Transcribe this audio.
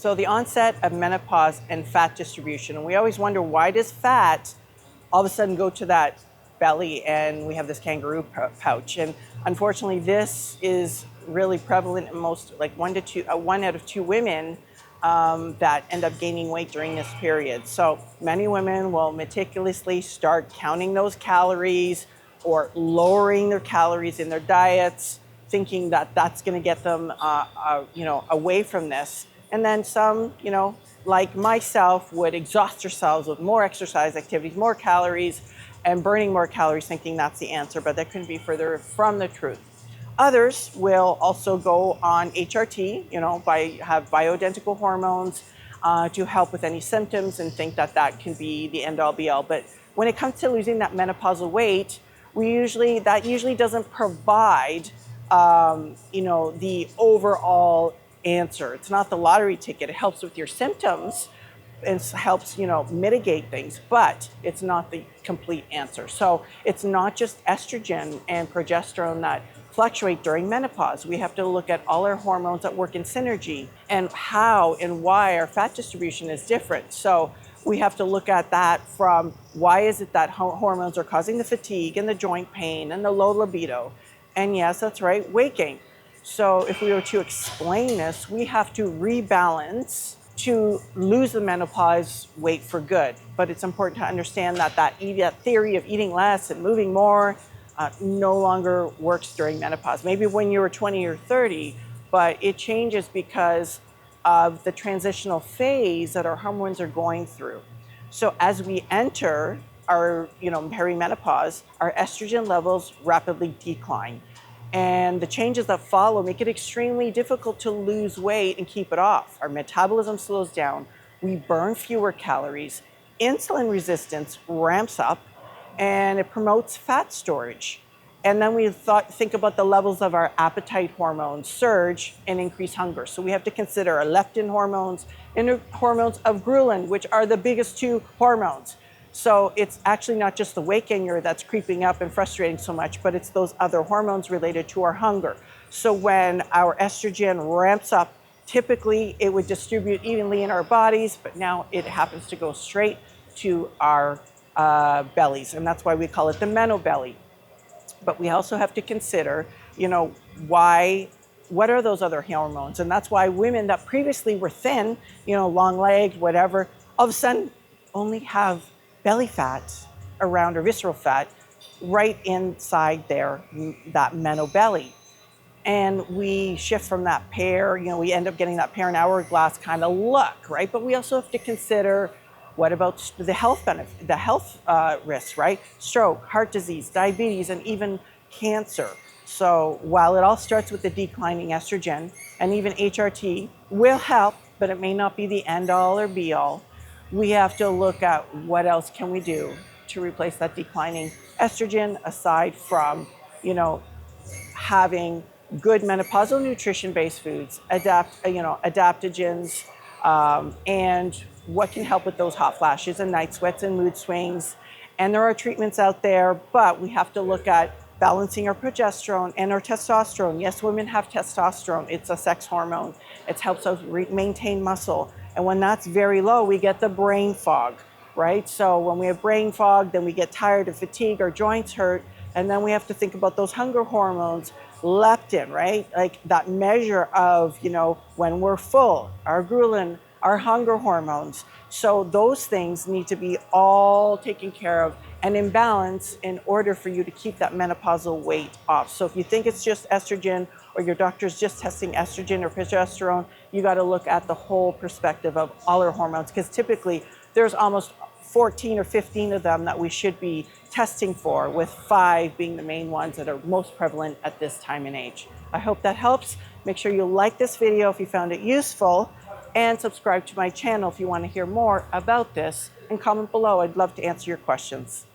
So the onset of menopause and fat distribution. And we always wonder, why does fat all of a sudden go to that belly and we have this kangaroo pouch? And unfortunately, this is really prevalent in most, like 1 out of 2 women that end up gaining weight during this period. So many women will meticulously start counting those calories or lowering their calories in their diets, thinking that that's going to get them, away from this. And then some, like myself, would exhaust themselves with more exercise activities, more calories, and burning more calories, thinking that's the answer, but that couldn't be further from the truth. Others will also go on HRT, have bioidentical hormones to help with any symptoms and think that that can be the end all be all. But when it comes to losing that menopausal weight, that usually doesn't provide, the overall answer. It's not the lottery ticket. It helps with your symptoms. It helps, mitigate things, but it's not the complete answer. So it's not just estrogen and progesterone that fluctuate during menopause. We have to look at all our hormones that work in synergy and how and why our fat distribution is different. So we have to look at that from why is it that hormones are causing the fatigue and the joint pain and the low libido. And yes, that's right, weight gain. So if we were to explain this, we have to rebalance to lose the menopause weight for good. But it's important to understand that theory of eating less and moving more no longer works during menopause. Maybe when you were 20 or 30, but it changes because of the transitional phase that our hormones are going through. So as we enter our, perimenopause, our estrogen levels rapidly decline. And the changes that follow make it extremely difficult to lose weight and keep it off. Our metabolism slows down, we burn fewer calories, insulin resistance ramps up, and it promotes fat storage. And then we think about the levels of our appetite hormones surge and increase hunger. So we have to consider our leptin hormones and hormones of ghrelin, which are the biggest 2 hormones. So it's actually not just the weight gainer that's creeping up and frustrating so much, but it's those other hormones related to our hunger. So when our estrogen ramps up, typically it would distribute evenly in our bodies, but now it happens to go straight to our bellies. And that's why we call it the meno belly. But we also have to consider, what are those other hormones? And that's why women that previously were thin, long-legged, whatever, all of a sudden only have belly fat around, or visceral fat right inside that meno belly. And we shift from that pear, we end up getting that pear and hourglass kind of look, right? But we also have to consider, what about the health benefit, the health risks, right? Stroke, heart disease, diabetes, and even cancer. So while it all starts with the declining estrogen, and even HRT will help, but it may not be the end all or be all, we have to look at what else can we do to replace that declining estrogen, aside from, having good menopausal nutrition-based foods, adaptogens, and what can help with those hot flashes and night sweats and mood swings. And there are treatments out there, but we have to look at balancing our progesterone and our testosterone. Yes, women have testosterone. It's a sex hormone. It helps us maintain muscle. And when that's very low, we get the brain fog, right? So when we have brain fog, then we get tired and fatigue, our joints hurt, and then we have to think about those hunger hormones, leptin, right? Like that measure of, when we're full, our ghrelin, our hunger hormones. So those things need to be all taken care of and in balance in order for you to keep that menopausal weight off. So if you think it's just estrogen, or your doctor's just testing estrogen or progesterone, you got to look at the whole perspective of all our hormones, because typically there's almost 14 or 15 of them that we should be testing for, with 5 being the main ones that are most prevalent at this time and age. I hope that helps. Make sure you like this video if you found it useful, and subscribe to my channel if you want to hear more about this, and comment below. I'd love to answer your questions.